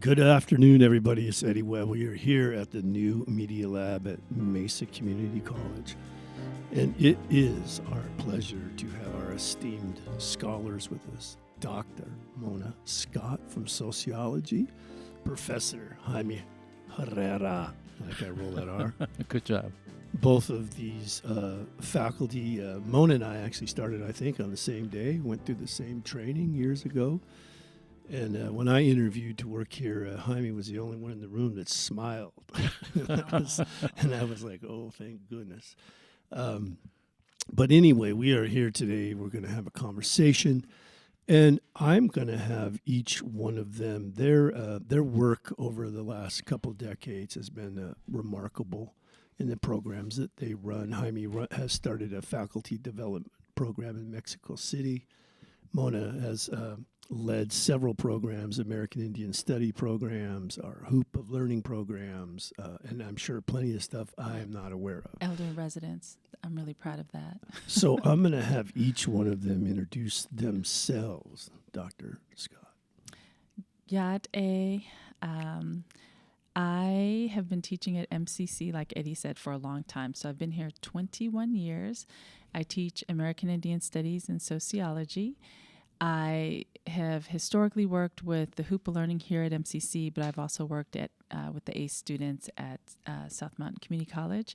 Good afternoon, everybody. It's Eddie Webb. We are here at the new Media Lab at Mesa Community College. And it is our pleasure to have our esteemed scholars with us. Dr. Mona Scott from Sociology, Professor Jaime Herrera. I like I roll that R. Good job. Both of these faculty, Mona and I actually started, I think, on the same day, went through the same training years ago. And when I interviewed to work here, Jaime was the only one in the room that smiled. and I was like, oh, thank goodness. But anyway, we are here today. We're going to have a conversation. And I'm going to have each one of them, their work over the last couple decades has been remarkable in the programs that they run. Jaime has started a faculty development program in Mexico City. Mona has led several programs, American Indian Study programs, our Hoop of Learning programs, and I'm sure plenty of stuff I am not aware of. Elder in residence. I'm really proud of that. So I'm going to have each one of them introduce themselves. Dr. Scott. Yad A. I have been teaching at MCC, like Eddie said, for a long time. So I've been here 21 years. I teach American Indian Studies and Sociology. I have historically worked with the Hoop of Learning here at MCC, but I've also worked with the ACE students at South Mountain Community College.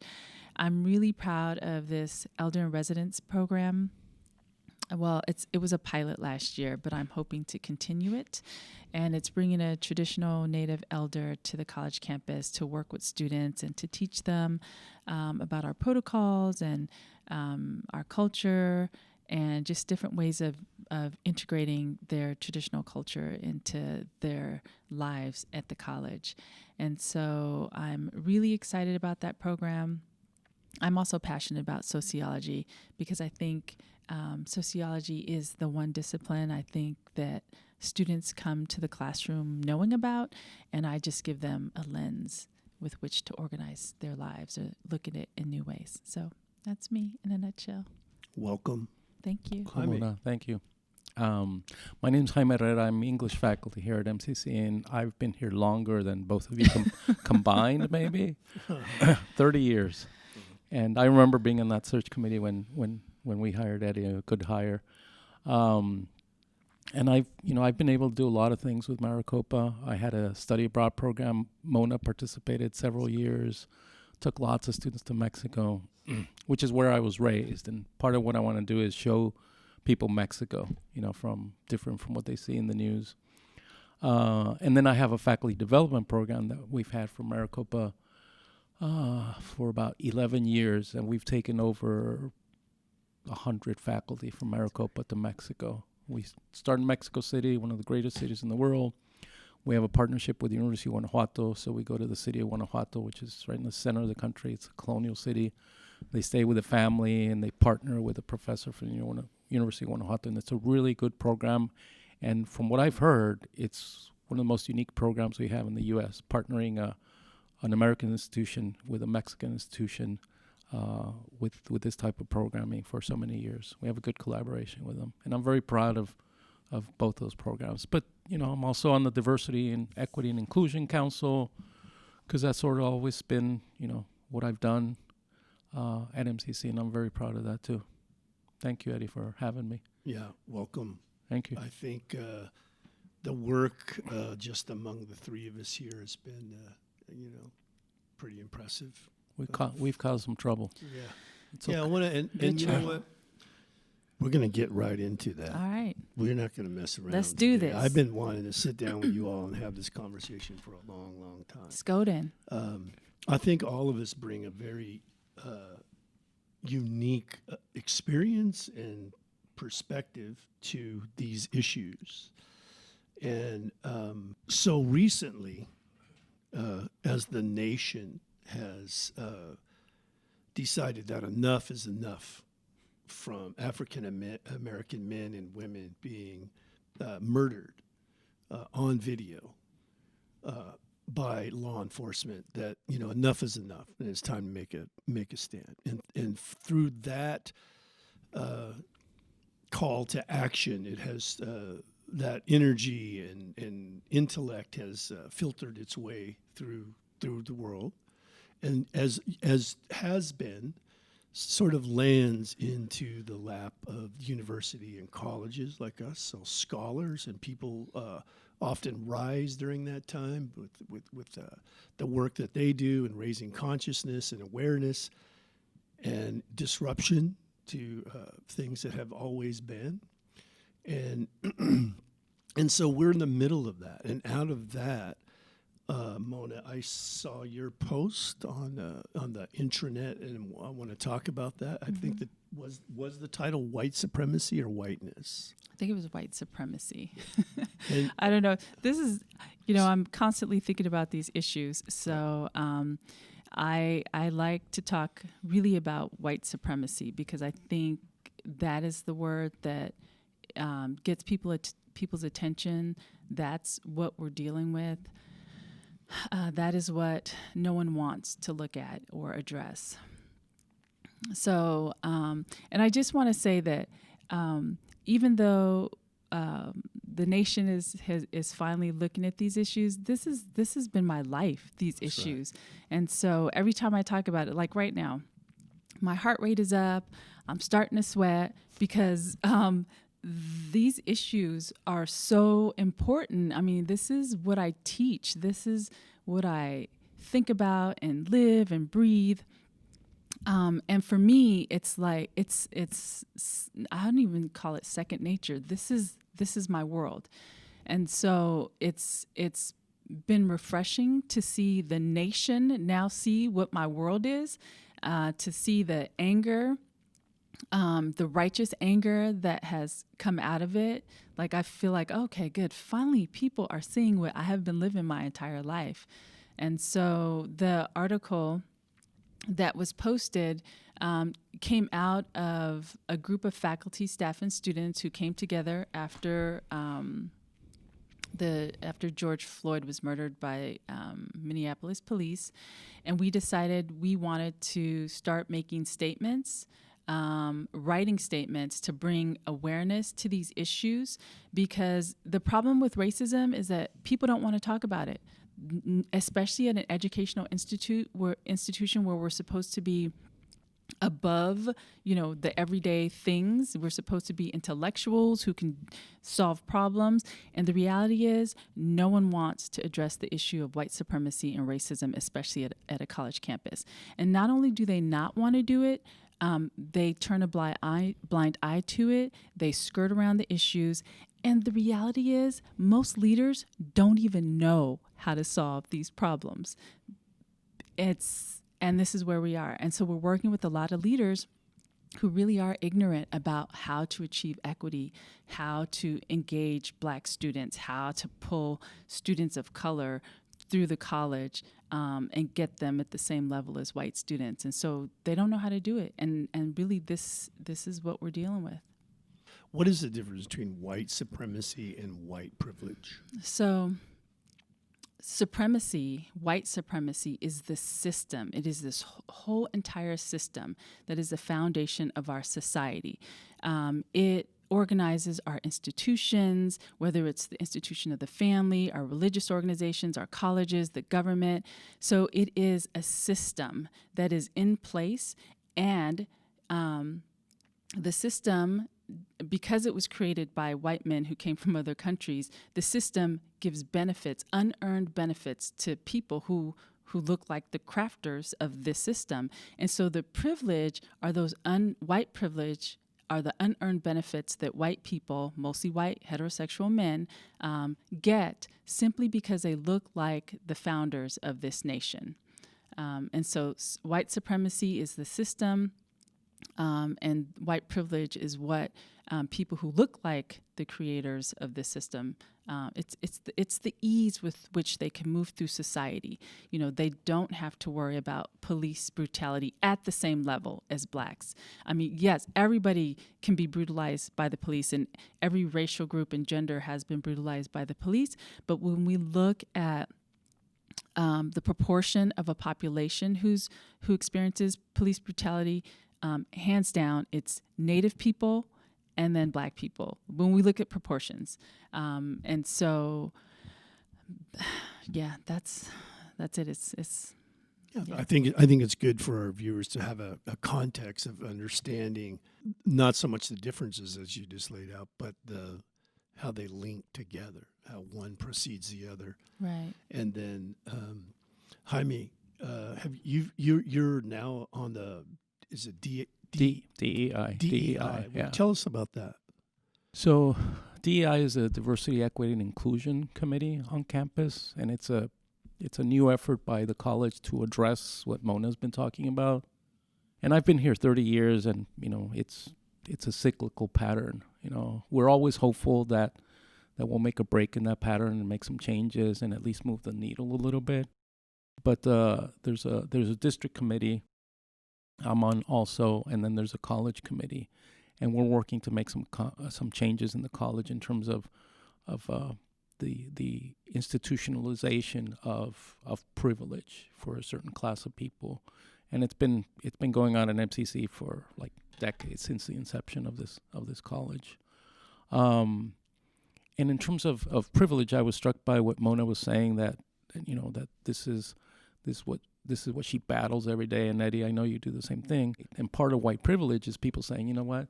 I'm really proud of this Elder in Residence program. Well, it was a pilot last year, but I'm hoping to continue it. And it's bringing a traditional Native elder to the college campus to work with students and to teach them about our protocols and our culture and just different ways of integrating their traditional culture into their lives at the college. And so I'm really excited about that program. I'm also passionate about sociology because I think sociology is the one discipline I think that students come to the classroom knowing about, and I just give them a lens with which to organize their lives or look at it in new ways. So that's me in a nutshell. Welcome. Thank you. Mona, thank you. My name's Jaime Herrera. I'm English faculty here at MCC, and I've been here longer than both of you combined, maybe 30 years. And I remember being in that search committee when we hired Eddie, a good hire. And I've been able to do a lot of things with Maricopa. I had a study abroad program. Mona participated several years, took lots of students to Mexico, which is where I was raised. And part of what I want to do is show people Mexico, different from what they see in the news. And then I have a faculty development program that we've had for Maricopa for about 11 years, and we've taken over 100 faculty from Maricopa to Mexico. We started in Mexico City, one of the greatest cities in the world. We have a partnership with the University of Guanajuato, so we go to the city of Guanajuato, which is right in the center of the country. It's a colonial city. They stay with the family, and they partner with a professor from the University of Guanajuato, and it's a really good program. And from what I've heard, it's one of the most unique programs we have in the U.S., partnering an American institution with a Mexican institution with this type of programming for so many years. We have a good collaboration with them, and I'm very proud of both those programs. But, I'm also on the Diversity and Equity and Inclusion Council, because that's sort of always been, what I've done at MCC, and I'm very proud of that too. Thank you, Eddie, for having me. Yeah, welcome. Thank you. I think the work just among the three of us here has been, pretty impressive. We've caused some trouble. Yeah. It's Yeah, okay. I want to, and you know what? We're going to get right into that. All right. We're not going to mess around. Let's do today. this. I've been wanting to sit down with you all and have this conversation for a long, long time. Skoden. I think all of us bring a very unique experience and perspective to these issues. And so recently, as the nation has decided that enough is enough from African American men and women being murdered on video by law enforcement, that enough is enough and it's time to make a stand. And through that call to action, it has that energy and intellect has filtered its way through the world, and as has been, sort of lands into the lap of university and colleges like us. So scholars and people often rise during that time with the work that they do in raising consciousness and awareness and disruption to things that have always been. And and so we're in the middle of that. And out of that, Mona, I saw your post on the intranet, and I want to talk about that. I think that was the title White Supremacy or Whiteness? I think it was white supremacy. And I don't know. This is, I'm constantly thinking about these issues. So I like to talk really about white supremacy because I think that is the word that gets people's attention. That's what we're dealing with. That is what no one wants to look at or address. So, and I just want to say that even though the nation is finally looking at these issues, this has been my life, these That's issues. Right. And so every time I talk about it, like right now, my heart rate is up, I'm starting to sweat because these issues are so important. I mean, this is what I teach. This is what I think about and live and breathe. And for me, it's like it's I don't even call it second nature. This is my world. And so it's been refreshing to see the nation now see what my world is, to see the anger, the righteous anger that has come out of it. Like, I feel like, okay, good. Finally, people are seeing what I have been living my entire life. And so the article that was posted came out of a group of faculty, staff, and students who came together after George Floyd was murdered by Minneapolis police. And we decided we wanted to start making statements, writing statements to bring awareness to these issues, because the problem with racism is that people don't want to talk about it, especially at an educational institution where we're supposed to be above, the everyday things. We're supposed to be intellectuals who can solve problems. And the reality is no one wants to address the issue of white supremacy and racism, especially at a college campus. And not only do they not want to do it, they turn a blind eye to it. They skirt around the issues. And the reality is most leaders don't even know how to solve these problems. And this is where we are. And so we're working with a lot of leaders who really are ignorant about how to achieve equity, how to engage Black students, how to pull students of color through the college and get them at the same level as white students. And so they don't know how to do it. And really this is what we're dealing with. what is the difference between white supremacy and white privilege? So white supremacy is the system. It is this whole entire system that is the foundation of our society. It organizes our institutions, whether it's the institution of the family, our religious organizations, our colleges, the government. So it is a system that is in place, and the system, because it was created by white men who came from other countries, the system gives benefits, unearned benefits, to people who look like the crafters of this system. And so the privilege are those white privilege are the unearned benefits that white people, mostly white heterosexual men, get simply because they look like the founders of this nation. And so white supremacy is the system, and white privilege is what people who look like the creators of this system, it's the ease with which they can move through society. You know, they don't have to worry about police brutality at the same level as blacks. I mean, yes, everybody can be brutalized by the police, and every racial group and gender has been brutalized by the police. But when we look at the proportion of a population who experiences police brutality, hands down, it's Native people and then Black people when we look at proportions. And so, yeah, that's it. It's Yeah. I think it's good for our viewers to have a context of understanding not so much the differences as you just laid out, but how they link together, how one precedes the other. right. And then Jaime, you're now on the DEI. DEI. Yeah. Tell us about that. So DEI is a Diversity, Equity, and Inclusion Committee on campus, and it's a new effort by the college to address what Mona's been talking about. And I've been here 30 years, and it's a cyclical pattern. We're always hopeful that we'll make a break in that pattern and make some changes and at least move the needle a little bit. But there's a district committee I'm on also, and then there's a college committee, and we're working to make some changes in the college in terms of the institutionalization of privilege for a certain class of people, and it's been going on in MCC for like decades, since the inception of this college. And in terms of privilege, I was struck by what Mona was saying, that that this is what she battles every day. And Eddie, I know you do the same thing. And part of white privilege is people saying, you know what,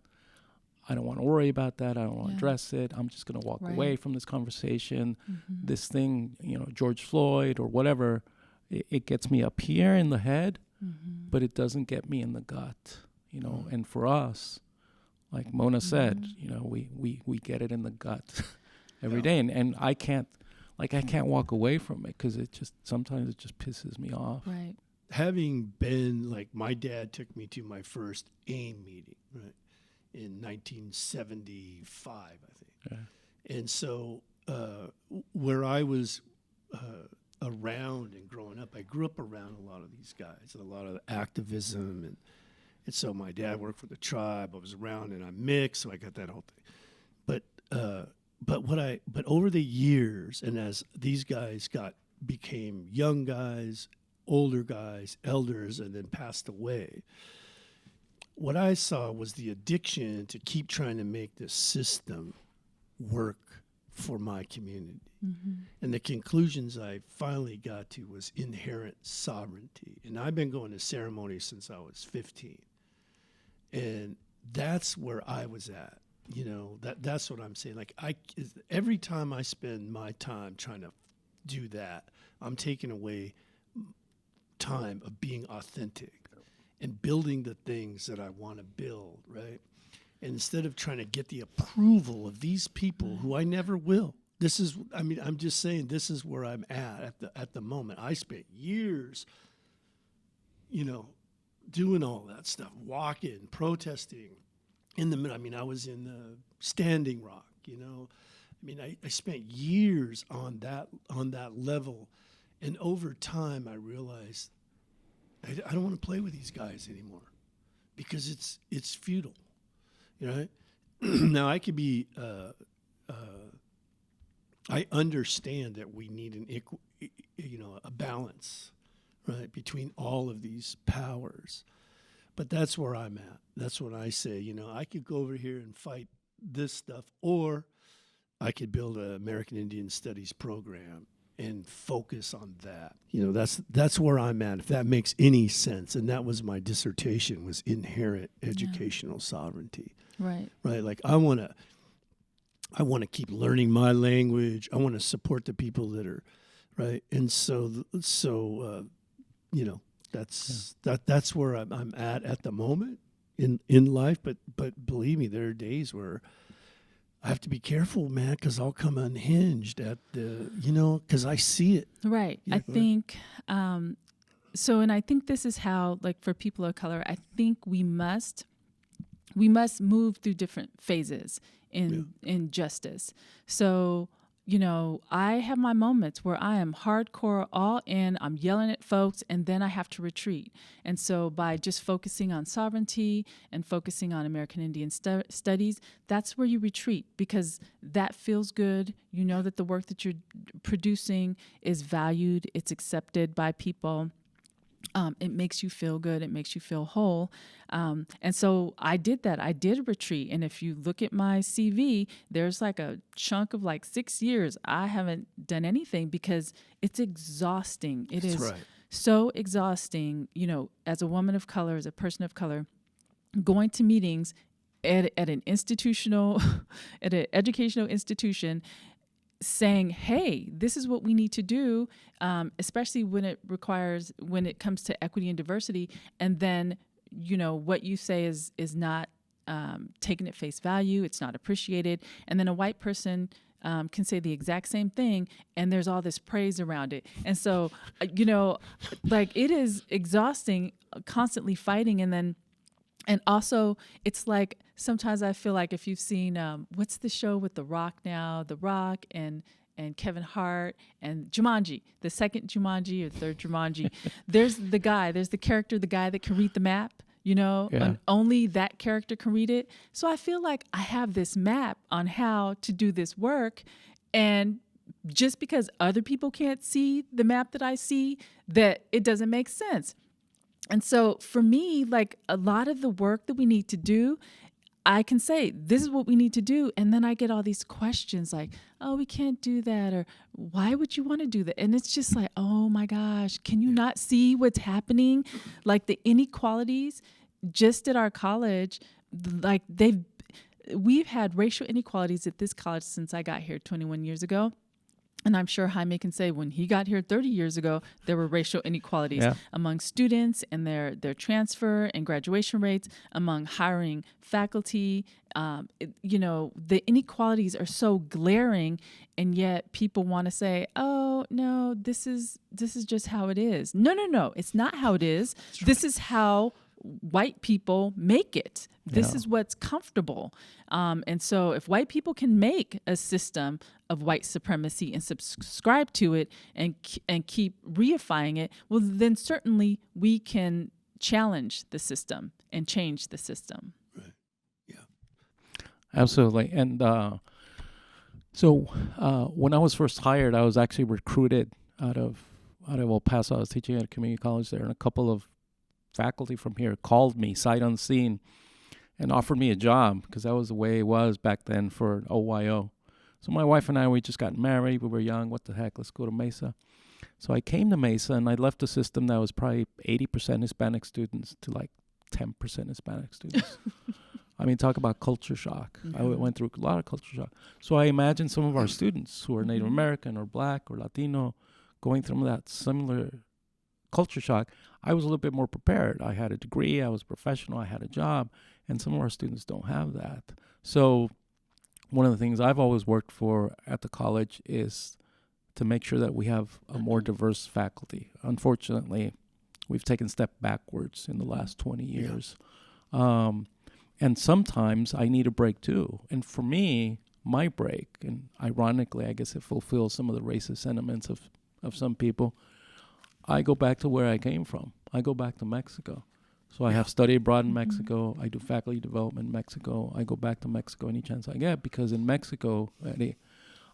I don't want to worry about that. I don't want to address it. I'm just going to walk away from this conversation. Mm-hmm. This thing, George Floyd or whatever, it gets me up here in the head, mm-hmm. but it doesn't get me in the gut. Mm-hmm. And for us, like Mona said, we get it in the gut every day. And I can't walk away from it because sometimes it just pisses me off. Right. Having been, like, my dad took me to my first AIM meeting, right, in 1975, I think. Yeah. And so where I was around and growing up, I grew up around a lot of these guys, a lot of activism. And so my dad worked for the tribe. I was around and I'm mixed, so I got that whole thing. But over the years, and as these guys became young guys, older guys, elders, and then passed away, what I saw was the addiction to keep trying to make this system work for my community. Mm-hmm. And the conclusions I finally got to was inherent sovereignty. And I've been going to ceremonies since I was 15. And that's where I was at. That's what I'm saying. Like, every time I spend my time trying to do that, I'm taking away time of being authentic and building the things that I want to build, right? And instead of trying to get the approval of these people who I never will. I'm just saying, this is where I'm at the moment. I spent years, doing all that stuff, walking, protesting. I was in Standing Rock, I spent years on that level. And over time, I realized I don't want to play with these guys anymore because it's futile, right? Now, I could be, I understand that we need a balance, right, between all of these powers. But that's where I'm at. That's what I say. I could go over here and fight this stuff, or I could build an American Indian Studies program and focus on that. That's where I'm at, if that makes any sense. And that was my dissertation, was inherent educational sovereignty. Right. Right. Like, I want to keep learning my language. I want to support the people that are right. And that's where I'm at the moment in life. But believe me, there are days where I have to be careful, man, because I'll come unhinged at because I see it. Right. Yeah, I think, and I think this is how, like, for people of color, I think we must move through different phases in justice. So, I have my moments where I am hardcore all in, I'm yelling at folks, and then I have to retreat. And so by just focusing on sovereignty and focusing on American Indian studies, that's where you retreat, because that feels good. You know that the work that you're producing is valued, it's accepted by people. It makes you feel good. It makes you feel whole. And so I did that. I did a retreat. And if you look at my CV, there's like a chunk of like 6 years I haven't done anything because it's exhausting. It That's is right. so exhausting, as a woman of color, as a person of color, going to meetings at an institutional, at an educational institution, saying, hey, this is what we need to do, especially when it comes to equity and diversity. And then, what you say is not taken at face value. It's not appreciated. And then a white person can say the exact same thing, and there's all this praise around it. And so, like, it is exhausting, constantly fighting. And also, it's like sometimes I feel like if you've seen what's the show with The Rock now, The Rock and Kevin Hart and Jumanji, the second Jumanji or third Jumanji, there's the character, the guy that can read the map, and only that character can read it. So I feel like I have this map on how to do this work, and just because other people can't see the map that I see, that it doesn't make sense. And so for me, like a lot of the work that we need to do, I can say, this is what we need to do. And then I get all these questions like, oh, we can't do that. Or why would you want to do that? And it's just like, oh my gosh, can you not see what's happening? Like the inequalities just at our college, like we've had racial inequalities at this college since I got here 21 years ago. And I'm sure Jaime can say when he got here 30 years ago, there were racial inequalities among students and their transfer and graduation rates, among hiring faculty. The inequalities are so glaring, and yet people want to say, oh, no, this is just how it is. No, it's not how it is. Right. This is how white people make it. This is what's comfortable. And so if white people can make a system of white supremacy and subscribe to it and keep reifying it, well, then certainly we can challenge the system and change the system. Right. Yeah. Absolutely. And so when I was first hired, I was actually recruited out of El Paso. I was teaching at a community college there, and a couple of faculty from here called me sight unseen and offered me a job because that was the way it was back then for OYO. So my wife and I, we just got married. We were young. What the heck? Let's go to Mesa. So I came to Mesa, and I left a system that was probably 80% Hispanic students to like 10% Hispanic students. I mean, talk about culture shock. Mm-hmm. I went through a lot of culture shock. So I imagine some of our students who are Native American or Black or Latino going through that similar culture shock. I was a little bit more prepared. I had a degree, I was professional, I had a job, and some of our students don't have that. So one of the things I've always worked for at the college is to make sure that we have a more diverse faculty. Unfortunately, we've taken a step backwards in the last 20 years. Yeah. And sometimes I need a break too. And for me, my break, and ironically, I guess it fulfills some of the racist sentiments of some people, I go back to where I came from. I go back to Mexico. So I have study abroad in Mexico. I do faculty development in Mexico. I go back to Mexico any chance I get because in Mexico, Eddie,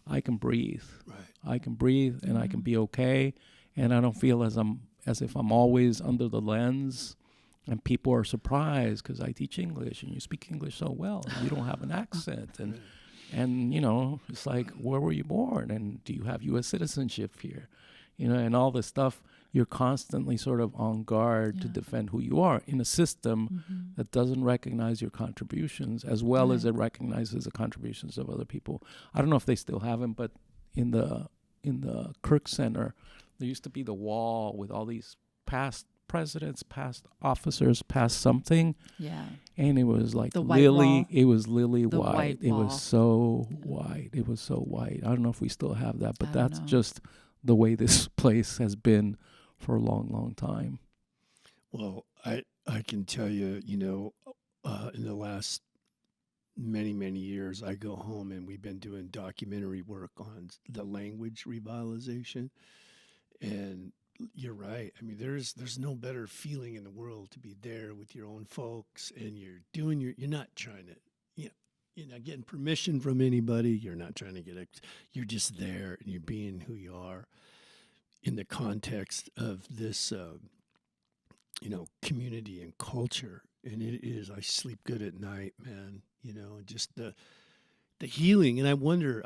I can breathe. Right. I can breathe and I can be okay. And I don't feel as if I'm always under the lens. And people are surprised because I teach English and you speak English so well. And you don't have an accent. And it's like, where were you born? And do you have U.S. citizenship here? And all this stuff. You're constantly sort of on guard to defend who you are in a system that doesn't recognize your contributions as well as it recognizes the contributions of other people. I don't know if they still have them, but in the Kirk Center, there used to be the wall with all these past presidents, past officers, past something. Yeah. And it was like lily. It was lily white. It was so white. It was so white. I don't know if we still have that, but that's just the way this place has been for a long, long time. Well, I can tell you, in the last many, many years, I go home and we've been doing documentary work on the language revitalization. And you're right. I mean, there's no better feeling in the world to be there with your own folks and you're not trying to, you're not getting permission from anybody. You're not trying to you're just there and you're being who you are in the context of this community and culture. And it is, I sleep good at night, man, just the healing. And I wonder,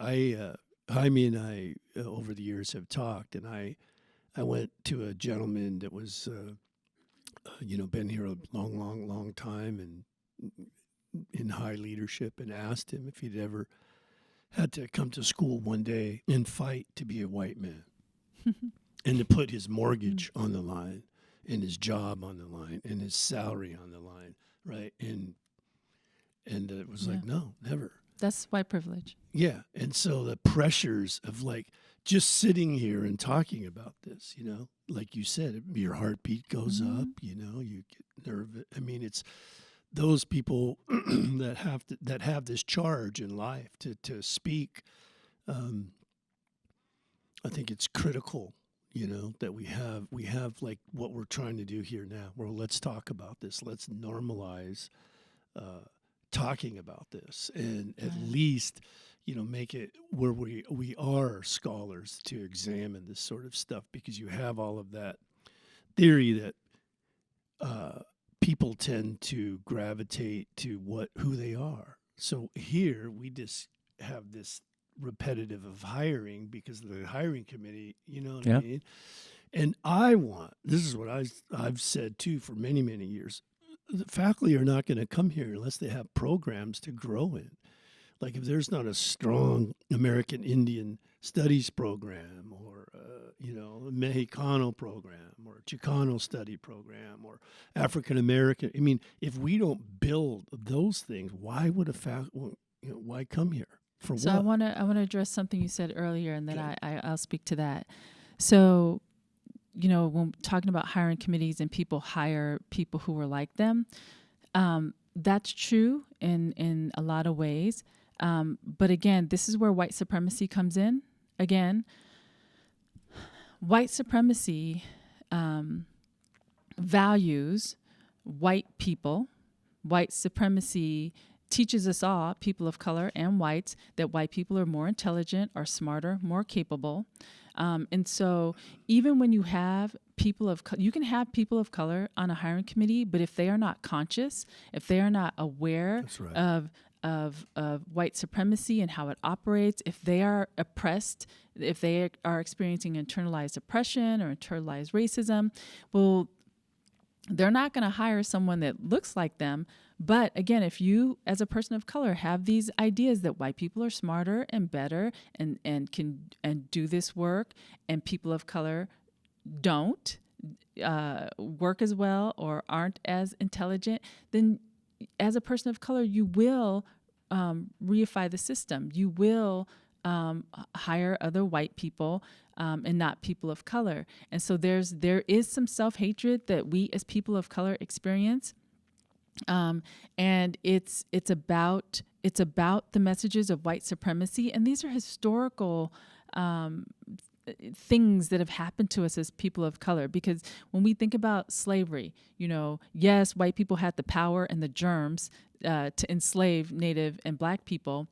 Jaime and I, over the years have talked, and I went to a gentleman that was, been here a long, long, long time and in high leadership, and asked him if he'd ever had to come to school one day and fight to be a white man and to put his mortgage on the line and his job on the line and his salary on the line, right? And it was like, no, never. That's white privilege. Yeah. And so the pressures of like just sitting here and talking about this, like you said, your heartbeat goes up, you get nervous. I mean, it's those people that have this charge in life to speak. I think it's critical, that we have like what we're trying to do here now. Well, let's talk about this. Let's normalize talking about this, and at least, make it where we are scholars to examine this sort of stuff, because you have all of that theory that people tend to gravitate to who they are. So here we just have this repetitive of hiring because of the hiring committee, you know what I mean? And this is what I've said too for many, many years. The faculty are not going to come here unless they have programs to grow in. Like if there's not a strong American Indian studies program, or Mexicano program, or Chicano study program, or African American. I mean, if we don't build those things, why would why come here? For So what? I want to address something you said earlier, and then I'll speak to that. So, when talking about hiring committees and people hire people who are like them, that's true in a lot of ways. But again, this is where white supremacy comes in. Again, white supremacy values white people. White supremacy teaches us all, people of color and whites, that white people are more intelligent, are smarter, more capable. And so even when you have you can have people of color on a hiring committee, but if they are not conscious, if they are not aware of white supremacy and how it operates, if they are oppressed, if they are experiencing internalized oppression or internalized racism, well, they're not going to hire someone that looks like them. But again, if you, as a person of color, have these ideas that white people are smarter and better and can do this work, and people of color don't work as well or aren't as intelligent, then as a person of color, you will reify the system. You will hire other white people and not people of color. And so there is some self-hatred that we as people of color experience. And it's about the messages of white supremacy. And these are historical things that have happened to us as people of color, because when we think about slavery, yes, white people had the power and the germs to enslave Native and Black people.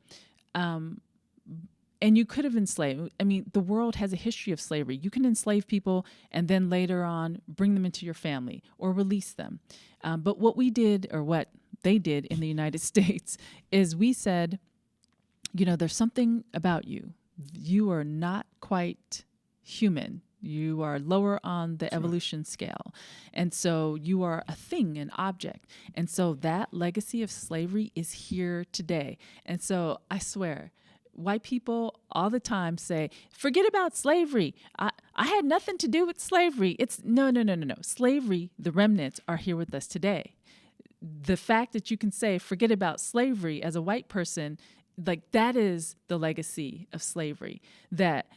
And you could have enslaved. I mean, the world has a history of slavery. You can enslave people and then later on bring them into your family or release them. But what we did, or what they did in the United States, is we said, there's something about you. You are not quite human. You are lower on the evolution scale. And so you are a thing, an object. And so that legacy of slavery is here today. And so I swear, white people all the time say, forget about slavery. I had nothing to do with slavery. It's no. Slavery, the remnants are here with us today. The fact that you can say, forget about slavery as a white person, like that is the legacy of slavery, that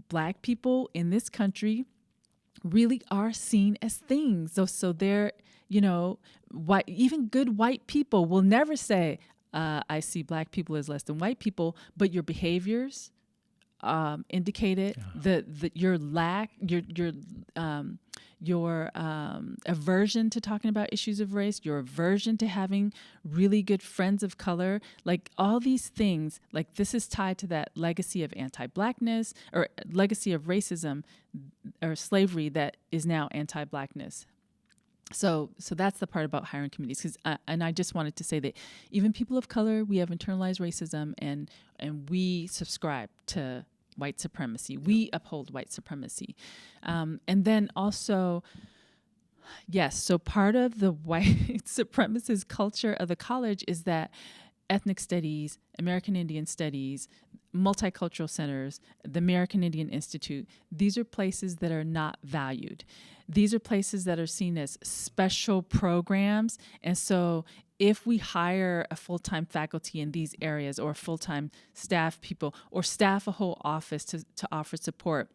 Black people in this country really are seen as things. So they're, white, even good white people will never say, I see Black people as less than white people, but your behaviors indicated that your aversion to talking about issues of race, your aversion to having really good friends of color, like all these things, like this is tied to that legacy of anti-Blackness or legacy of racism or slavery that is now anti-Blackness. So that's the part about hiring committees. And I just wanted to say that even people of color, we have internalized racism, and we subscribe to white supremacy. We uphold white supremacy. And then also, yes, so part of the white supremacist culture of the college is that ethnic studies, American Indian studies, multicultural centers, the American Indian Institute, these are places that are not valued. These are places that are seen as special programs. And so if we hire a full-time faculty in these areas, or full-time staff people, or staff a whole office to offer support,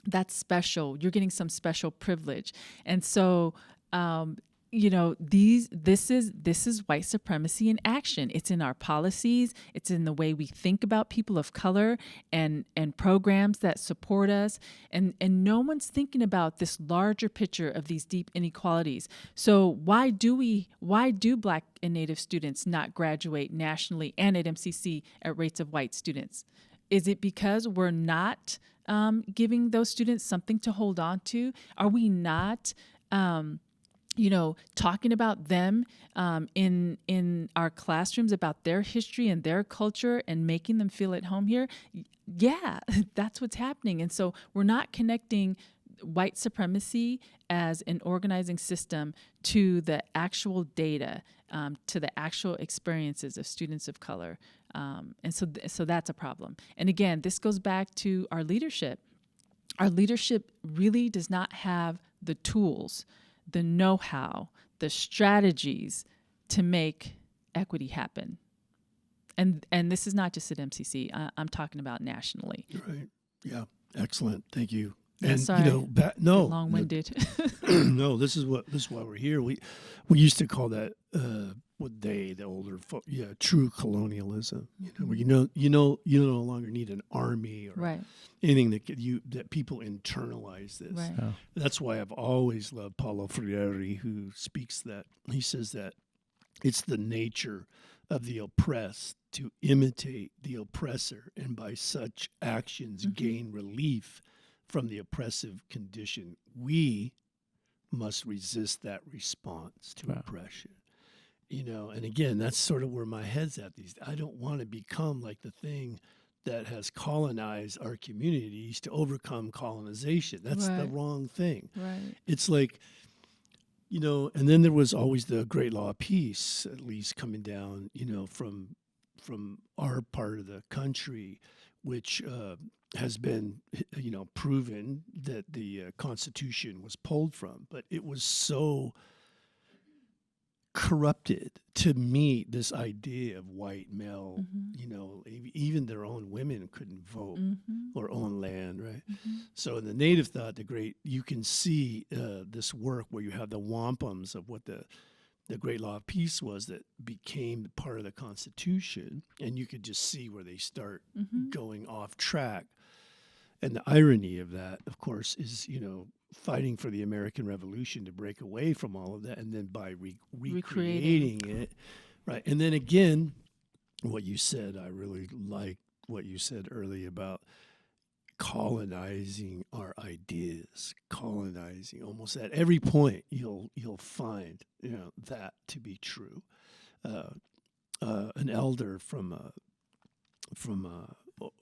that's special. You're getting some special privilege. And so this is white supremacy in action. It's in our policies. It's in the way we think about people of color and programs that support us. And no one's thinking about this larger picture of these deep inequalities. So why do Black and Native students not graduate nationally and at MCC at rates of white students? Is it because we're not giving those students something to hold on to? Are we not talking about them in our classrooms, about their history and their culture, and making them feel at home here? Yeah, that's what's happening. And so we're not connecting white supremacy as an organizing system to the actual data, to the actual experiences of students of color. And so that's a problem. And again, this goes back to our leadership. Our leadership really does not have the tools, the know-how, the strategies to make equity happen. And this is not just at MCC. I'm talking about nationally. Right. Yeah. Excellent. Thank you. Yeah, And sorry. Long-winded. No, this is why we're here. We used to call that the older folk, true colonialism. Where you no longer need an army or Right. anything that people internalize this. Right. Yeah. That's why I've always loved Paulo Freire, who speaks that. He says that it's the nature of the oppressed to imitate the oppressor, and by such actions gain relief from the oppressive condition. We must resist that response to oppression. And again, that's sort of where my head's at these. I don't want to become like the thing that has colonized our communities to overcome colonization. That's the wrong thing. Right. It's like, and then there was always the Great Law of Peace, at least coming down, from our part of the country, which has been, proven that the Constitution was pulled from. But it was so corrupted to meet this idea of white male, even their own women couldn't vote or own land, right? So in the Native thought, you can see this work where you have the wampums of what the Great Law of Peace was that became part of the Constitution, and you could just see where they start going off track. And the irony of that, of course, is, fighting for the American Revolution to break away from all of that, and then by recreating it, right? And then again, what you said, I really like what you said earlier about colonizing our ideas, colonizing almost at every point. You'll find that to be true. An elder from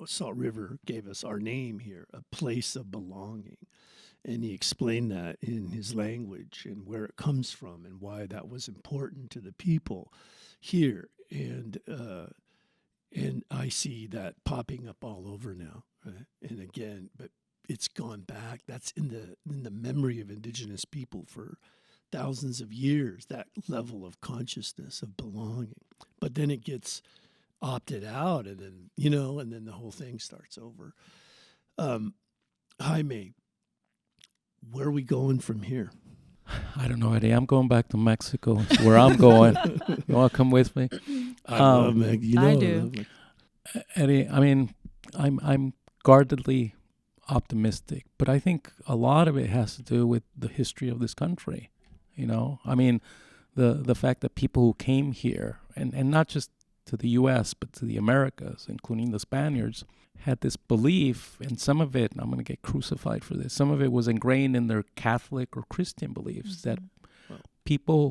Salt River gave us our name here, a place of belonging. And he explained that in his language and where it comes from and why that was important to the people here. And I see that popping up all over now, right? And again, but it's gone back. That's in the memory of indigenous people for thousands of years, that level of consciousness of belonging. But then it gets opted out, and then and then the whole thing starts over. Jaime, where are we going from here? I don't know, Eddie. I'm going back to Mexico. It's where I'm going. You want to come with me? I love Mexico. I do. Eddie, I mean, I'm guardedly optimistic, but I think a lot of it has to do with the history of this country. I mean, the fact that people who came here, and not just to the U.S., but to the Americas, including the Spaniards, had this belief, and some of it, and I'm going to get crucified for this, some of it was ingrained in their Catholic or Christian beliefs, that people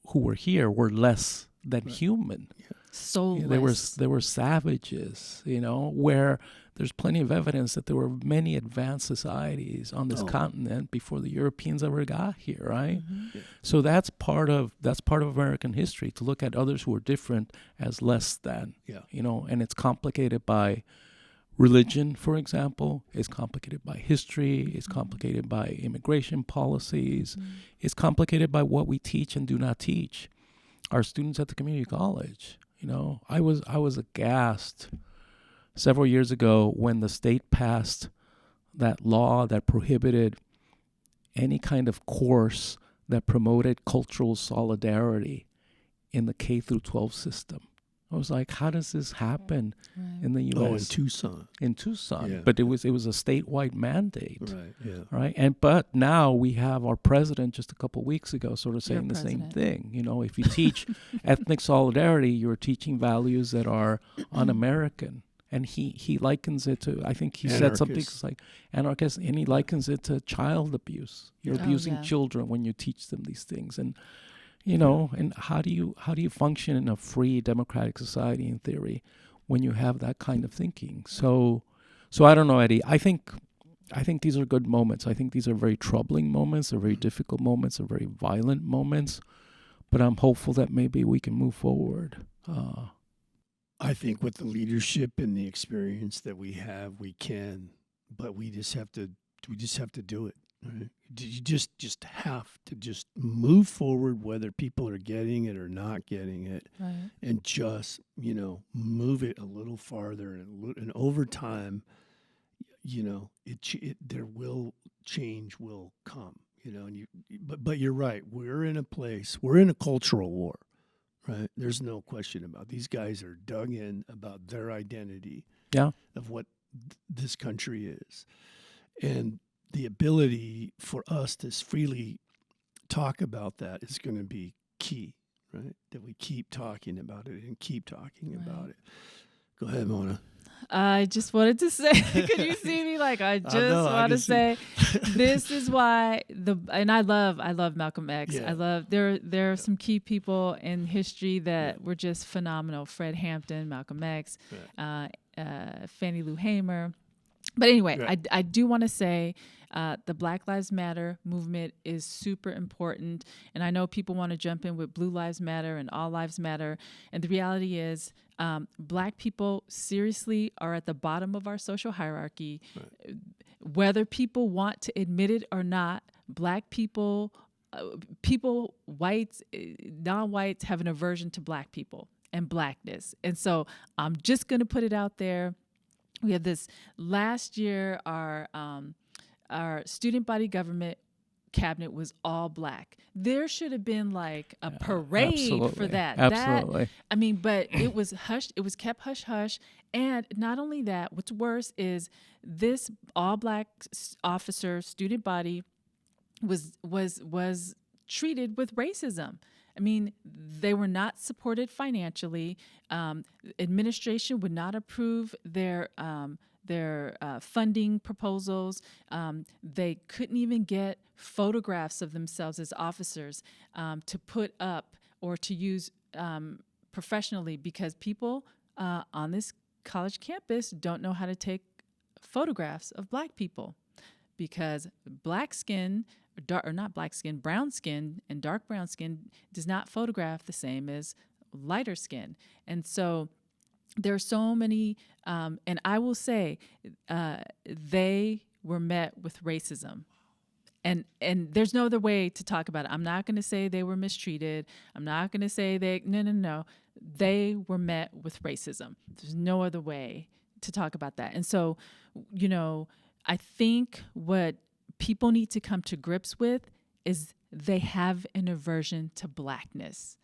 who were here were less than human. Soulless. They were savages, where there's plenty of evidence that there were many advanced societies on this continent before the Europeans ever got here, right? Mm-hmm. Yeah. So that's part of American history, to look at others who are different as less than. Yeah. And it's complicated by religion, for example. It's complicated by history. It's complicated by immigration policies. Mm-hmm. It's complicated by what we teach and do not teach our students at the community college. I was aghast several years ago when the state passed that law that prohibited any kind of course that promoted cultural solidarity in the K through 12 system. I was like, how does this happen in the U.S.? Oh, in Tucson. In Tucson, Yeah. but it was a statewide mandate, Right. Yeah. right? But now we have our president just a couple of weeks ago sort of saying Your the same president. thing. If you teach ethnic solidarity, you're teaching values that are un-American. And he likens it to, I think he said something Anarchist. like anarchist, and he likens it to child abuse. You're Oh, abusing yeah. children when you teach them these things, and and how do you function in a free democratic society in theory when you have that kind of thinking? So I don't know, Eddie. I think these are good moments. I think these are very troubling moments. They're very difficult moments. They're very violent moments. But I'm hopeful that maybe we can move forward. I think with the leadership and the experience that we have, we can, but we just have to do it. Right? You just have to just move forward, whether people are getting it or not getting it, Right. and just move it a little farther, and over time, change will come. But you're right. We're in a cultural war. Right. There's no question about it. These guys are dug in about their identity of what this country is. And the ability for us to freely talk about that is going to be key, right? That we keep talking about it and keep talking about it. Go ahead, Mona. I just wanted to say, could you see me? Like, I just want to say, this is why and I love Malcolm X. Yeah. I love, there are some key people in history that were just phenomenal. Fred Hampton, Malcolm X, Fannie Lou Hamer. But anyway, I do want to say the Black Lives Matter movement is super important. And I know people want to jump in with Blue Lives Matter and All Lives Matter. And the reality is Black people seriously are at the bottom of our social hierarchy. Right. Whether people want to admit it or not, Black people, whites, non-whites have an aversion to Black people and Blackness. And so I'm just going to put it out there. We had this last year, our student body government cabinet was all Black. There should have been like a parade for that. Absolutely. But it was hushed. It was kept hush. And not only that, what's worse is this all Black officer student body was treated with racism. They were not supported financially. Administration would not approve their funding proposals. They couldn't even get photographs of themselves as officers to put up or to use professionally, because people on this college campus don't know how to take photographs of Black people, because black skin, brown skin and dark brown skin does not photograph the same as lighter skin. And so there are so many, and I will say they were met with racism. And there's no other way to talk about it. I'm not going to say they were mistreated. I'm not going to say no. They were met with racism. There's no other way to talk about that. And so, I think what people need to come to grips with is they have an aversion to Blackness.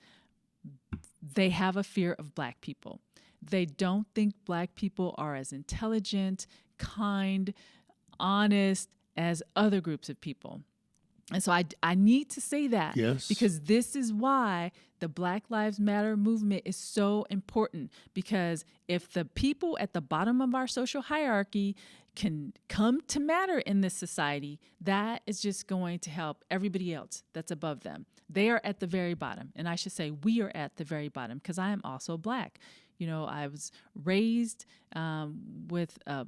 They have a fear of Black people. They don't think Black people are as intelligent, kind, honest as other groups of people. And so I need to say that, because this is why the Black Lives Matter movement is so important. Because if the people at the bottom of our social hierarchy can come to matter in this society, that is just going to help everybody else that's above them. They are at the very bottom. And I should say we are at the very bottom because I am also Black. I was raised with a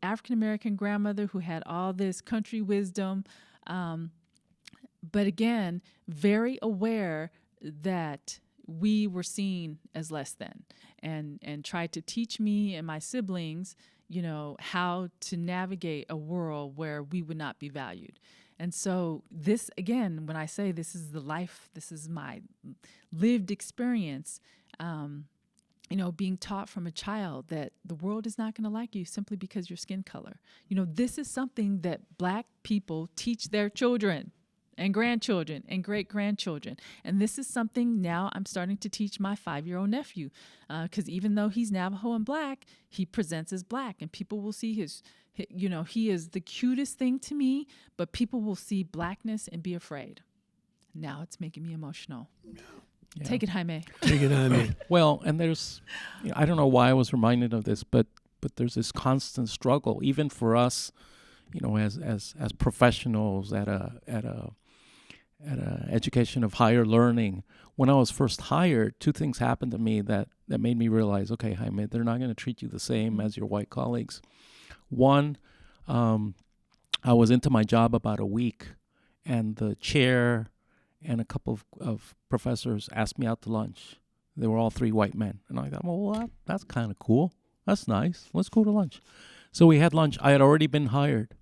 African-American grandmother who had all this country wisdom. But again, very aware that we were seen as less than, and tried to teach me and my siblings, how to navigate a world where we would not be valued. And so this, again, when I say this is the life, this is my lived experience, being taught from a child that the world is not going to like you simply because your skin color. This is something that Black people teach their children and grandchildren and great-grandchildren. And this is something now I'm starting to teach my 5-year-old nephew, because even though he's Navajo and Black, he presents as Black, and people will see he is the cutest thing to me, but people will see Blackness and be afraid. Now it's making me emotional. Yeah. Take it, Jaime. Take it, Jaime. Well, and there's, I don't know why I was reminded of this, but there's this constant struggle, even for us, as professionals at a education of higher learning. When I was first hired, 2 things happened to me that made me realize, okay, Jaime, they're not going to treat you the same as your white colleagues. One, I was into my job about a week, and the chair and a couple of professors asked me out to lunch. They were all 3 white men. And I thought, well, that's kind of cool. That's nice. Let's go to lunch. So we had lunch. I had already been hired.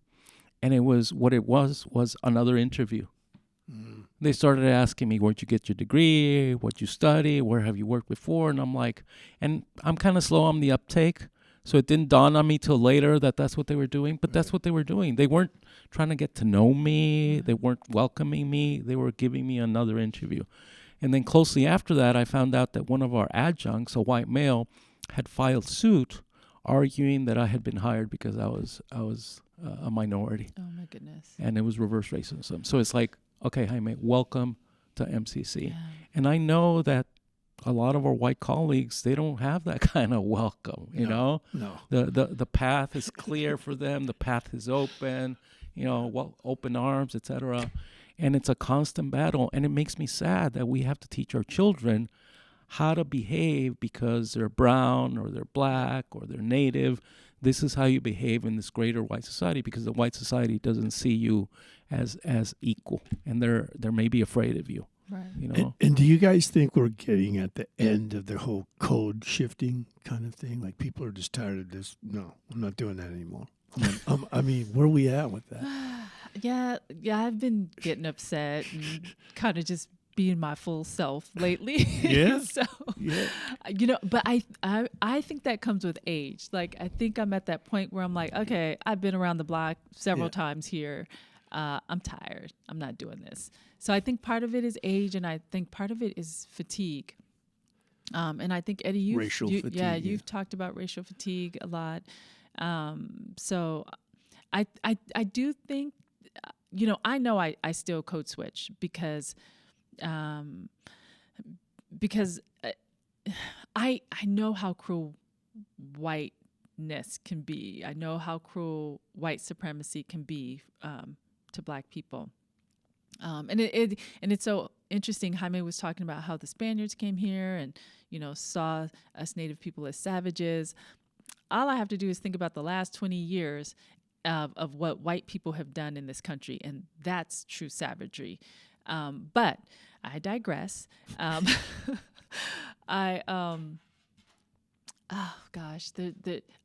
And what it was another interview. Mm. They started asking me, where'd you get your degree? What'd you study? Where have you worked before? And I'm like, and I'm kind of slow on the uptake. So it didn't dawn on me till later that that's what they were doing. But that's what they were doing. They weren't trying to get to know me. They weren't welcoming me. They were giving me another interview. And then closely after that, I found out that one of our adjuncts, a white male, had filed suit arguing that I had been hired because I was a minority. Oh, my goodness. And it was reverse racism. So it's like, okay, Jaime, welcome to MCC. Yeah. And I know that a lot of our white colleagues, they don't have that kind of welcome, No. The path is clear for them. The path is open, open arms, etc. And it's a constant battle. And it makes me sad that we have to teach our children how to behave because they're brown or they're Black or they're Native. This is how you behave in this greater white society, because the white society doesn't see you as equal, and they're maybe afraid of you. Right. And do you guys think we're getting at the end of the whole code shifting kind of thing? Like, people are just tired of this. No, I'm not doing that anymore. I mean, where are we at with that? Yeah, I've been getting upset and kind of just being my full self lately. Yeah. So, but I think that comes with age. Like, I think I'm at that point where I'm like, okay, I've been around the block several times here. I'm tired. I'm not doing this. So I think part of it is age, and I think part of it is fatigue. And I think, Eddie, you've talked about racial fatigue a lot. So I do think, I know I still code switch because I know how cruel whiteness can be. I know how cruel white supremacy can be to Black people. And it's so interesting. Jaime was talking about how the Spaniards came here and, saw us Native people as savages. All I have to do is think about the last 20 years of what white people have done in this country, and that's true savagery. But I digress. I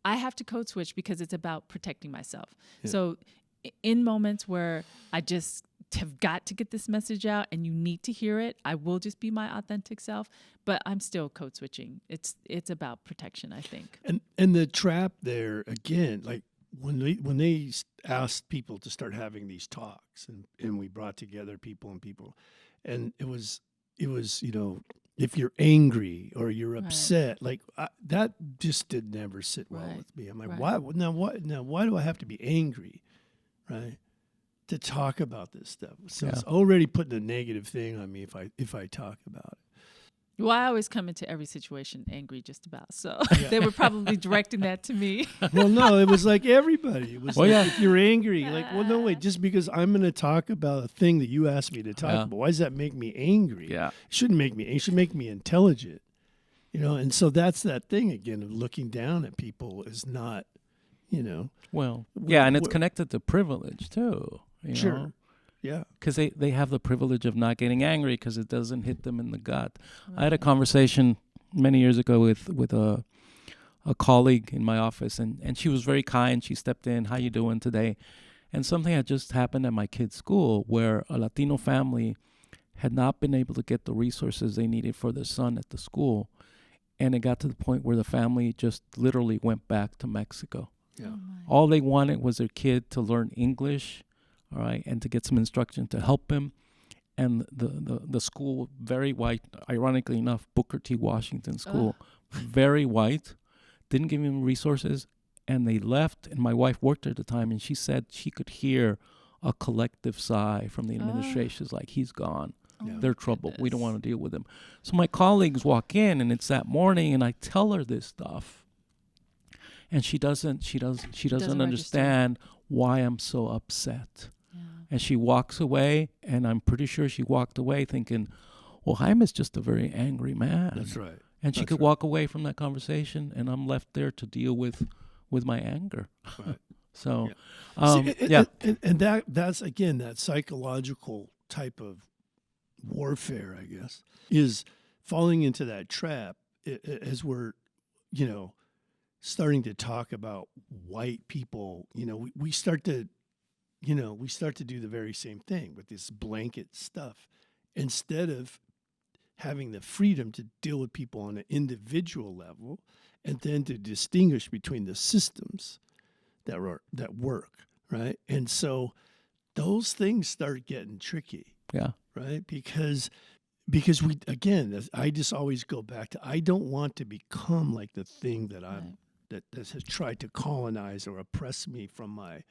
have to code switch because it's about protecting myself. Yeah. So in moments where I just have got to get this message out and you need to hear it, I will just be my authentic self, but I'm still code switching. It's about protection, I think. And the trap there, again, like when they asked people to start having these talks, and we brought together people, and it was if you're angry or you're upset, like that just did never sit well with me. I'm like, why do I have to be angry, right, to talk about this stuff? So it's already putting a negative thing on me if I talk about it. Well, I always come into every situation angry just about. So they were probably directing that to me. Well, no, it was like everybody. It was Well, like yeah. if you're angry, like, well, no, wait, just because I'm going to talk about a thing that you asked me to talk Yeah. about, why does that make me angry? Yeah. It shouldn't make me, it should make me intelligent, you know? And so that's that thing again of looking down at people is not, you know. Well, yeah, and it's Wh- connected to privilege too. You Sure. know? Yeah. Because they have the privilege of not getting angry because it doesn't hit them in the gut. I had a conversation many years ago with a colleague in my office, and she was very kind. She stepped in, how you doing today? And something had just happened at my kid's school where a Latino family had not been able to get the resources they needed for their son at the school. And it got to the point where the family just literally went back to Mexico. Yeah. All they wanted was their kid to learn English, all right, and to get some instruction to help him. And the school, very white, ironically enough, Booker T. Washington School, very white, didn't give him resources, and they left. And my wife worked there at the time, and she said she could hear a collective sigh from the administration. It's like, he's gone. Yeah. They're trouble. We don't want to deal with him. So my colleagues walk in, and it's that morning, and I tell her this stuff. And she doesn't understand why I'm so upset. Yeah. And she walks away, and I'm pretty sure she walked away thinking, well, Jaime's just a very angry man. That's right. And she That's could right. walk away from that conversation, and I'm left there to deal with my anger. Right. So, See, yeah. And that's, again, that psychological type of warfare, I guess, is falling into that trap as we're, you know, starting to talk about white people. You know, we start to do the very same thing with this blanket stuff instead of having the freedom to deal with people on an individual level and then to distinguish between the systems that work, right? And so those things start getting tricky, Yeah. right? Because we, again, I just always go back to, I don't want to become like the thing that that has tried to colonize or oppress me from my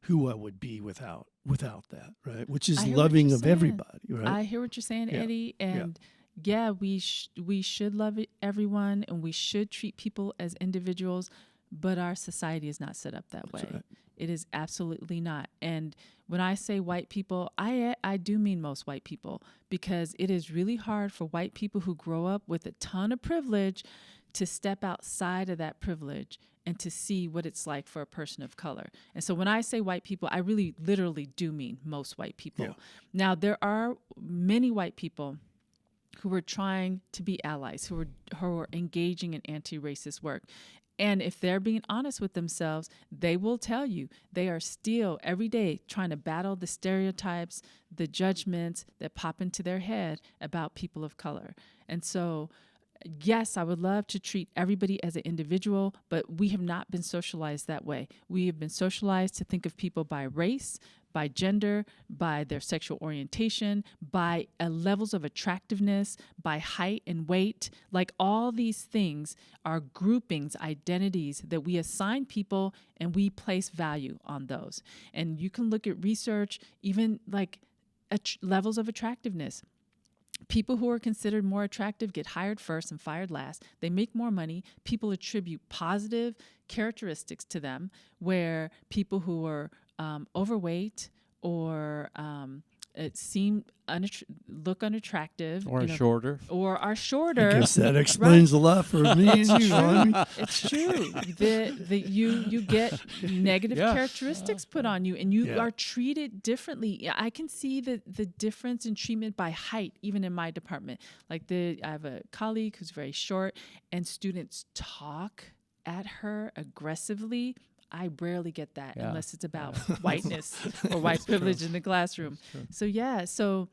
who I would be without that, right? Which is loving of everybody, right? I hear what you're saying, Eddie, and we should love everyone, and we should treat people as individuals, but our society is not set up that way. Right. It is absolutely not. And when I say white people, I do mean most white people, because it is really hard for white people who grow up with a ton of privilege to step outside of that privilege and to see what it's like for a person of color. And so when I say white people, I really literally do mean most white people. Yeah. Now, there are many white people who are trying to be allies, who are engaging in anti-racist work. And if they're being honest with themselves, they will tell you they are still every day trying to battle the stereotypes, the judgments that pop into their head about people of color. And so, yes, I would love to treat everybody as an individual, but we have not been socialized that way. We have been socialized to think of people by race, by gender, by their sexual orientation, by levels of attractiveness, by height and weight. Like, all these things are groupings, identities that we assign people, and we place value on those. And you can look at research, even like levels of attractiveness. People who are considered more attractive get hired first and fired last. They make more money. People attribute positive characteristics to them, where people who are overweight or look unattractive, Or shorter. or are shorter. I guess that explains a lot for me and you. It's true. You get negative characteristics put on you, and you are treated differently. I can see the difference in treatment by height, even in my department. Like, I have a colleague who's very short, and students talk at her aggressively. I rarely get that unless it's about whiteness or white privilege in the classroom. So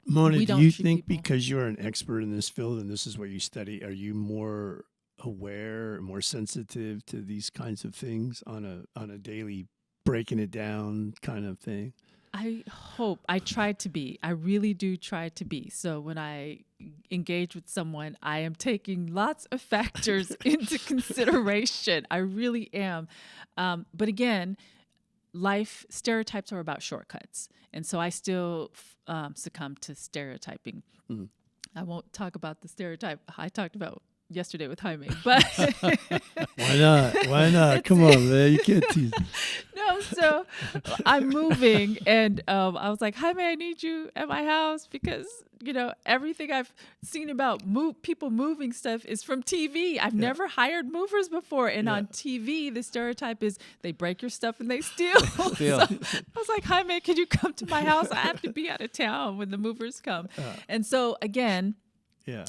Mona, we do don't you treat think people. because you're an expert in this field and this is what you study, are you more aware, more sensitive to these kinds of things on a daily breaking it down kind of thing? I hope. I try to be. I really do try to be. So when I engage with someone, I am taking lots of factors into consideration. I really am. But again, life stereotypes are about shortcuts. And so I still succumb to stereotyping. Mm. I won't talk about the stereotype I talked about yesterday with Jaime, but Why not? Why not? Come on, man. You can't tease. no, so I'm moving, and I was like, Jaime, I need you at my house because, everything I've seen about people moving stuff is from TV. I've never hired movers before. And on TV, the stereotype is they break your stuff and they steal. So I was like, Jaime, could you come to my house? I have to be out of town when the movers come. And so, again,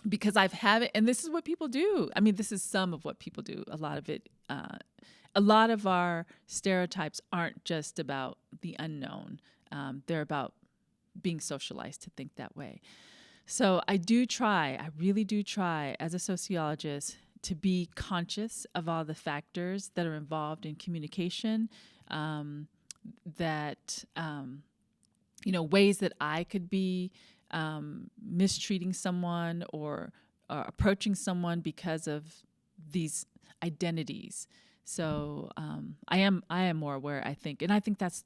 because I've had it, and this is what people do. I mean, this is some of what people do. A lot of it, a lot of our stereotypes aren't just about the unknown. They're about being socialized to think that way. So I really do try as a sociologist to be conscious of all the factors that are involved in communication, ways that I could be mistreating someone or approaching someone because of these identities. So I am more aware, I think, and I think that's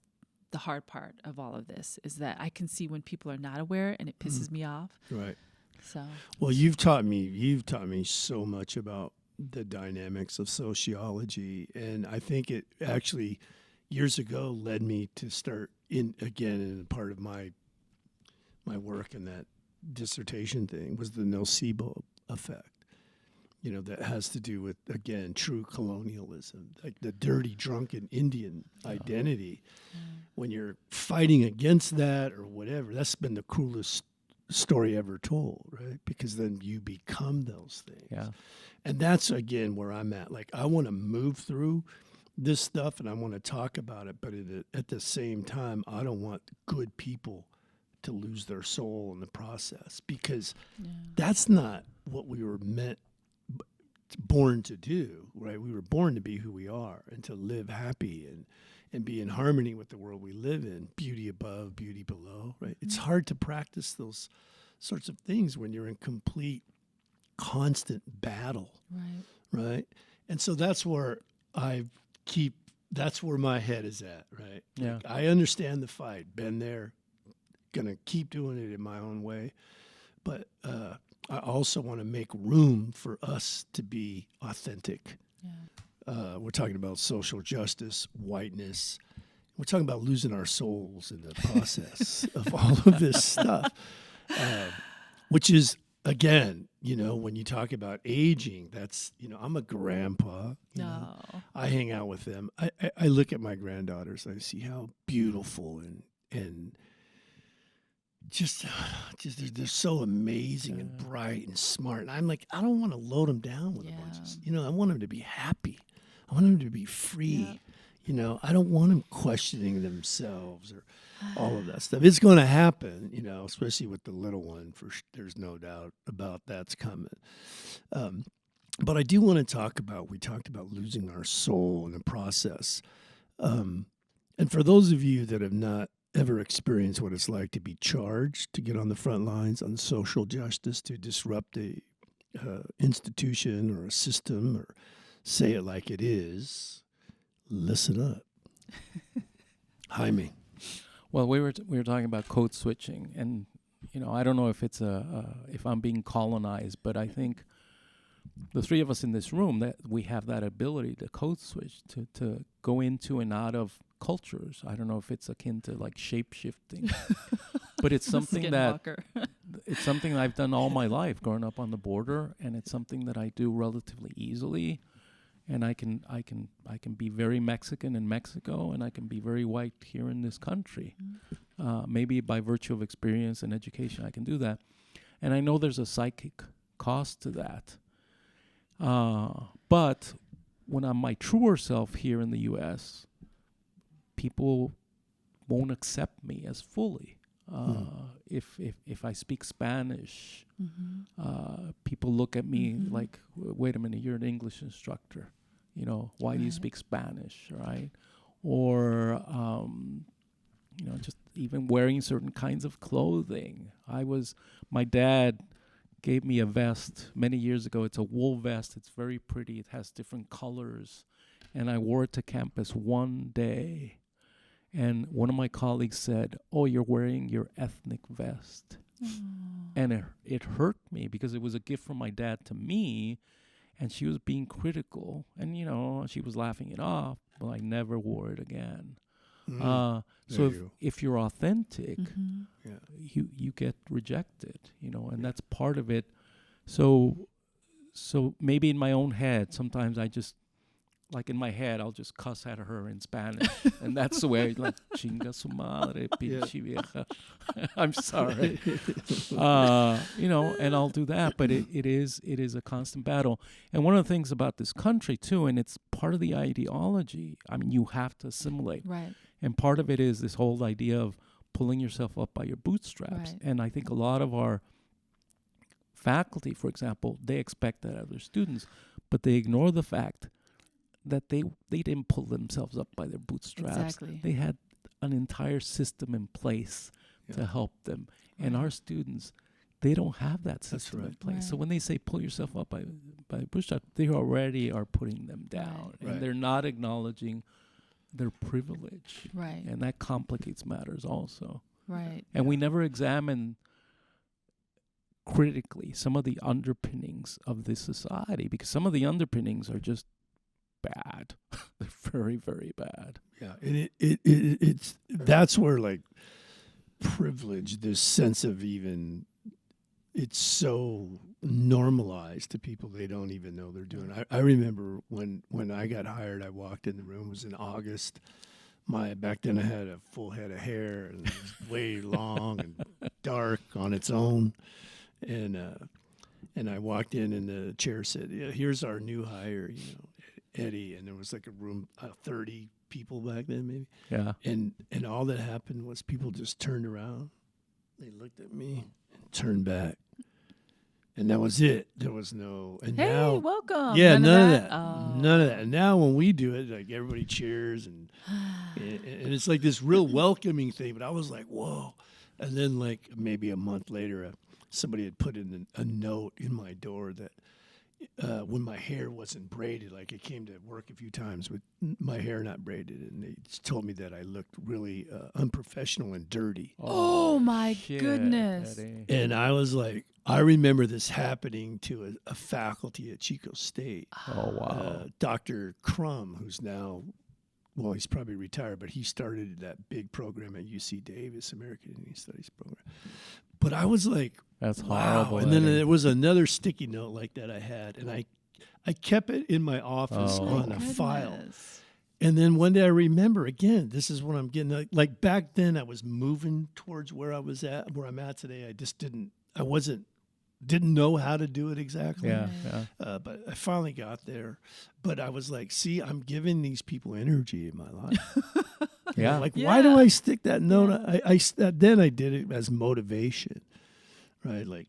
the hard part of all of this is that I can see when people are not aware and it pisses me off. Right. So well, you've taught me so much about the dynamics of sociology, and I think it actually years ago led me to start in part of my work in that dissertation thing was the nocebo effect. That has to do with, again, true colonialism, like the dirty, drunken Indian identity. When you're fighting against that or whatever, that's been the cruelest story ever told, right? Because then you become those things. Yeah. And that's, again, where I'm at. Like, I want to move through this stuff and I want to talk about it, but at the same time, I don't want good people to lose their soul in the process, because that's not what we were born to do, right? We were born to be who we are and to live happy and be in harmony with the world we live in, beauty above, beauty below, right? It's hard to practice those sorts of things when you're in complete, constant battle, right? And so that's where that's where my head is at, right? Yeah. Like, I understand the fight, been there, gonna keep doing it in my own way, but I also want to make room for us to be authentic. We're talking about social justice, whiteness. We're talking about losing our souls in the process of all of this stuff, which is, again, when you talk about aging, that's, I'm a grandpa. I hang out with them. I look at my granddaughters. I see how beautiful and just they're so amazing and bright and smart. And I'm like, I don't want to load them down with a bunch of, I want them to be happy. I want them to be free. I don't want them questioning themselves or all of that stuff. It's going to happen, especially with the little one. There's no doubt about that's coming. But I do want to we talked about losing our soul in the process. And for those of you that have not ever experienced what it's like to be charged to get on the front lines on social justice, to disrupt a institution or a system, or say it like it is, listen up. Jaime. Well, we were talking about code switching, and I don't know if it's if I'm being colonized, but I think the three of us in this room, that we have that ability to code switch, to go into and out of cultures. I don't know if it's akin to like shape shifting, but it's something that I've done all my life, growing up on the border, and it's something that I do relatively easily. And I can be very Mexican in Mexico, and I can be very white here in this country. Maybe by virtue of experience and education, I can do that. And I know there's a psychic cost to that. But when I'm my truer self here in the U.S., people won't accept me as fully. If I speak Spanish, people look at me like, wait a minute, you're an English instructor. Why do you speak Spanish, right? Or, just even wearing certain kinds of clothing. My dad gave me a vest many years ago. It's a wool vest. It's very pretty. It has different colors. And I wore it to campus one day. And one of my colleagues said, "Oh, you're wearing your ethnic vest." And it hurt me because it was a gift from my dad to me, and she was being critical, and she was laughing it off, but I never wore it again. So if you're authentic, you get rejected, and that's part of it. So maybe in my own head, sometimes I just, like in my head, I'll just cuss at her in Spanish, and that's the way, like, chinga su madre, pinche vieja. I'm sorry, and I'll do that. But it is a constant battle. And one of the things about this country too, and it's part of the ideology. I mean, you have to assimilate, right? And part of it is this whole idea of pulling yourself up by your bootstraps. Right. And I think a lot of our faculty, for example, they expect that of their students, but they ignore the fact that they didn't pull themselves up by their bootstraps. Exactly. They had an entire system in place to help them. Right. And our students, they don't have that system in place. Right. So when they say pull yourself up by the bootstraps, they already are putting them down. Right. And they're not acknowledging their privilege. Right. And that complicates matters also. Right. And we never examine critically some of the underpinnings of this society, because some of the underpinnings are just bad. They're very, very bad. Yeah, and it's that's where, like, privilege, this sense of even, it's so normalized to people they don't even know they're doing. I remember when I got hired, I walked in the room, it was in August. Back then I had a full head of hair, and it was way long and dark on its own. And I walked in, and the chair said, "Yeah, here's our new hire, Eddie." And there was like a room, 30 people back then, maybe. Yeah. And all that happened was people just turned around, they looked at me, and turned back, and that was it. There was no. And hey, now, welcome. Yeah, none of that. Oh. None of that. And now when we do it, like, everybody cheers, and it's like this real welcoming thing. But I was like, whoa. And then, like, maybe a month later, somebody had put in a note in my door that when my hair wasn't braided, like, I came to work a few times with my hair not braided, and they told me that I looked really unprofessional and dirty. Oh my goodness. Eddie. And I was like, I remember this happening to a faculty at Chico State. Oh, wow. Dr. Crum, who's now, well, he's probably retired, but he started that big program at UC Davis, American Indian Studies program. But I was like, that's wow. horrible. And then there was another sticky note like that I had, and I kept it in my office on a file. And then one day I remember, again, this is what I'm getting, like back then I was moving towards where I'm at today. I just didn't know how to do it exactly. Yeah. But I finally got there. But I was like, see, I'm giving these people energy in my life. Yeah. Why do I stick that note? Yeah. Then I did it as motivation, right? Like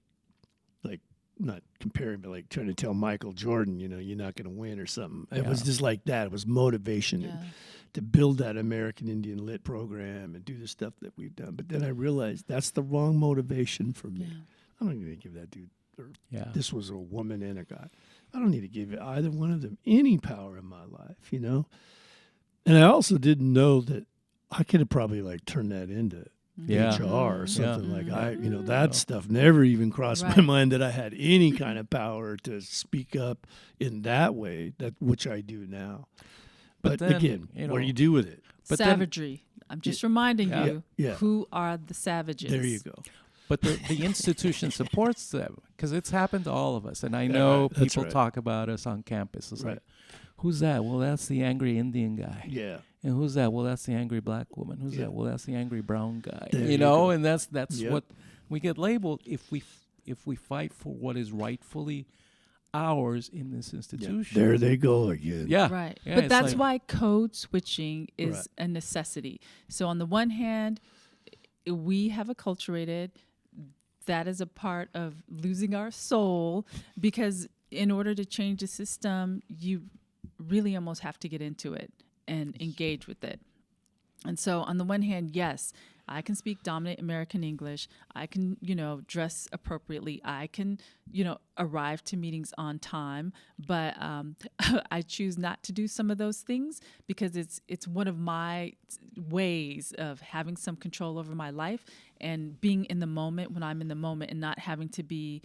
not comparing, but like trying to tell Michael Jordan, you're not going to win or something. It was just like that. It was motivation to build that American Indian Lit program and do the stuff that we've done. But then I realized that's the wrong motivation for me. Yeah. I don't need to give that dude, this was a woman and a guy. I don't need to give either one of them any power in my life, And I also didn't know that I could have probably turned that into HR or something like that stuff never even crossed my mind that I had any kind of power to speak up in that way, which I do now. But then, again, what do you do with it? But savagery. I'm just reminding you who are the savages. There you go. But the institution supports them, because it's happened to all of us. And I know people talk about us on campus. It's like, who's that? Well, that's the angry Indian guy. Yeah. And who's that? Well, that's the angry black woman. Who's that? Well, that's the angry brown guy. Go. And that's what we get labeled if we fight for what is rightfully ours in this institution. There they go again. Yeah. Right. Yeah, but that's why code switching is a necessity. So on the one hand, we have acculturated. That is a part of losing our soul, because in order to change the system, you really almost have to get into it and engage with it. And so on the one hand, yes, I can speak dominant American English. I can, dress appropriately. I can, arrive to meetings on time. But I choose not to do some of those things because it's one of my ways of having some control over my life and being in the moment when I'm in the moment and not having to be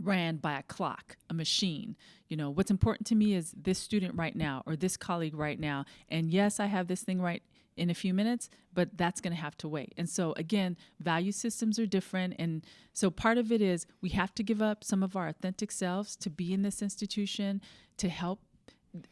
ran by a clock, a machine. What's important to me is this student right now or this colleague right now. And yes, I have this thing right in a few minutes, but that's going to have to wait. And so again, value systems are different. And so part of it is we have to give up some of our authentic selves to be in this institution to help,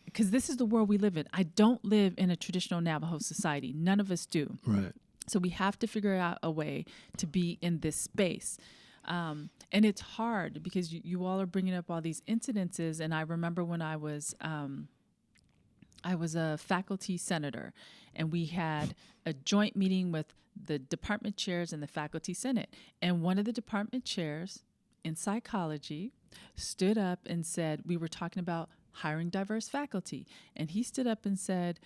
because this is the world we live in. I don't live in a traditional Navajo society. None of us do. Right. So we have to figure out a way to be in this space. And it's hard because you all are bringing up all these incidences. And I remember when I was a faculty senator, and we had a joint meeting with the department chairs and the faculty senate. And one of the department chairs in psychology stood up and said, we were talking about hiring diverse faculty. And he stood up and said,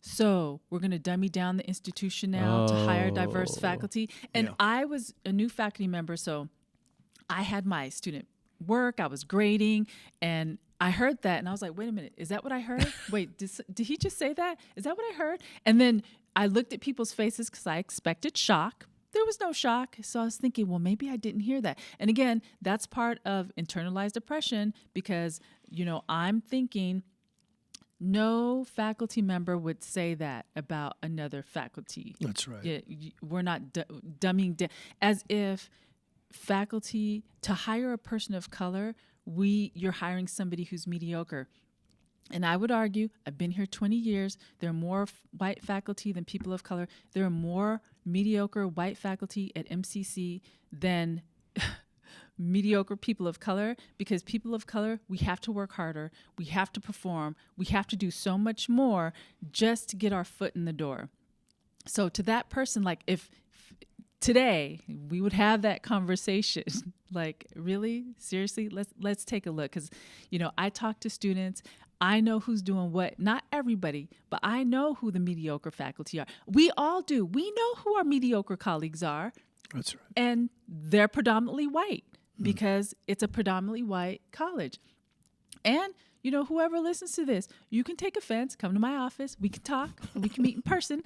so we're going to dummy down the institution now to hire diverse faculty. And I was a new faculty member, so I had my student work, I was grading, and I heard that, and I was like, wait a minute, is that what I heard? Wait, did he just say that? Is that what I heard? And then I looked at people's faces because I expected shock. There was no shock. So I was thinking, well, maybe I didn't hear that. And again, that's part of internalized oppression because, I'm thinking no faculty member would say that about another faculty. That's right. We're not dumbing down as if faculty, to hire a person of color, you're hiring somebody who's mediocre. And I would argue, I've been here 20 years, there are more white faculty than people of color. There are more mediocre white faculty at MCC than mediocre people of color, because people of color, we have to work harder, we have to perform, we have to do so much more just to get our foot in the door. So to that person, like if today we would have that conversation, like really, seriously, let's take a look. Because, I talk to students, I know who's doing what, not everybody, but I know who the mediocre faculty are. We all do. We know who our mediocre colleagues are. That's right. And they're predominantly white because it's a predominantly white college. And whoever listens to this, you can take offense, come to my office, we can talk, we can meet in person.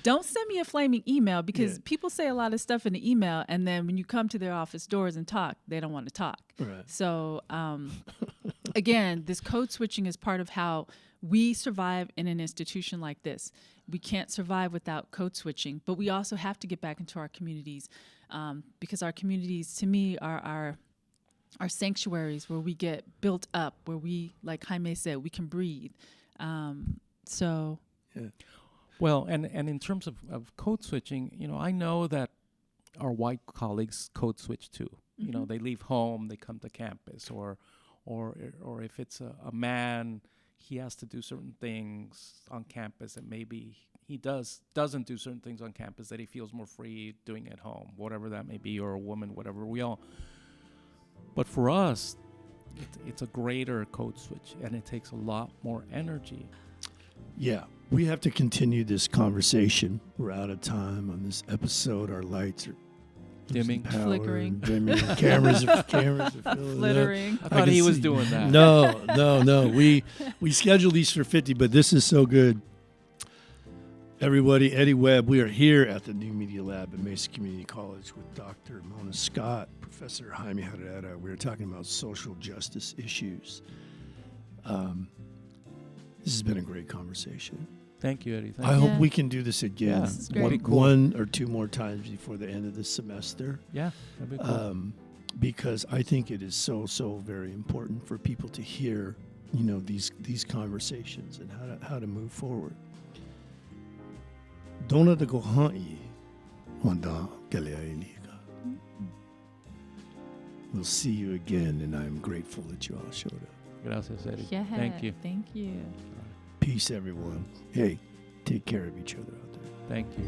Don't send me a flaming email because people say a lot of stuff in the email, and then when you come to their office doors and talk, they don't want to talk. Right. So again, this code switching is part of how we survive in an institution like this. We can't survive without code switching, but we also have to get back into our communities because our communities, to me, are our sanctuaries where we get built up, where we, like Jaime said, we can breathe. Well, and in terms of code switching, I know that our white colleagues code switch too. Mm-hmm. They leave home, they come to campus, or if it's a man, he has to do certain things on campus, and maybe he doesn't do certain things on campus that he feels more free doing at home, whatever that may be, or a woman, whatever. But for us, it's a greater code switch, and it takes a lot more energy. Yeah, we have to continue this conversation. We're out of time on this episode. Our lights are Dimming. Flickering. Dimming. Cameras are Flittering. I thought he was doing that. No. We scheduled these for 50, but this is so good. Everybody, Eddie Webb, we are here at the New Media Lab at Mesa Community College with Dr. Mona Scott, Professor Jaime Herrera. We are talking about social justice issues. This has been a great conversation. Thank you, Eddie. I hope we can do this again. Yeah, this is great. One or two more times before the end of the semester. Yeah, that'd be cool. Because I think it is so very important for people to hear, these conversations and how to move forward. Dona de Gohan'i Wanda Galeailiga. We'll see you again, and I'm grateful that you all showed up. Gracias, Eddie. Yeah, Thank you. Thank you. Peace, everyone. Hey, take care of each other out there. Thank you.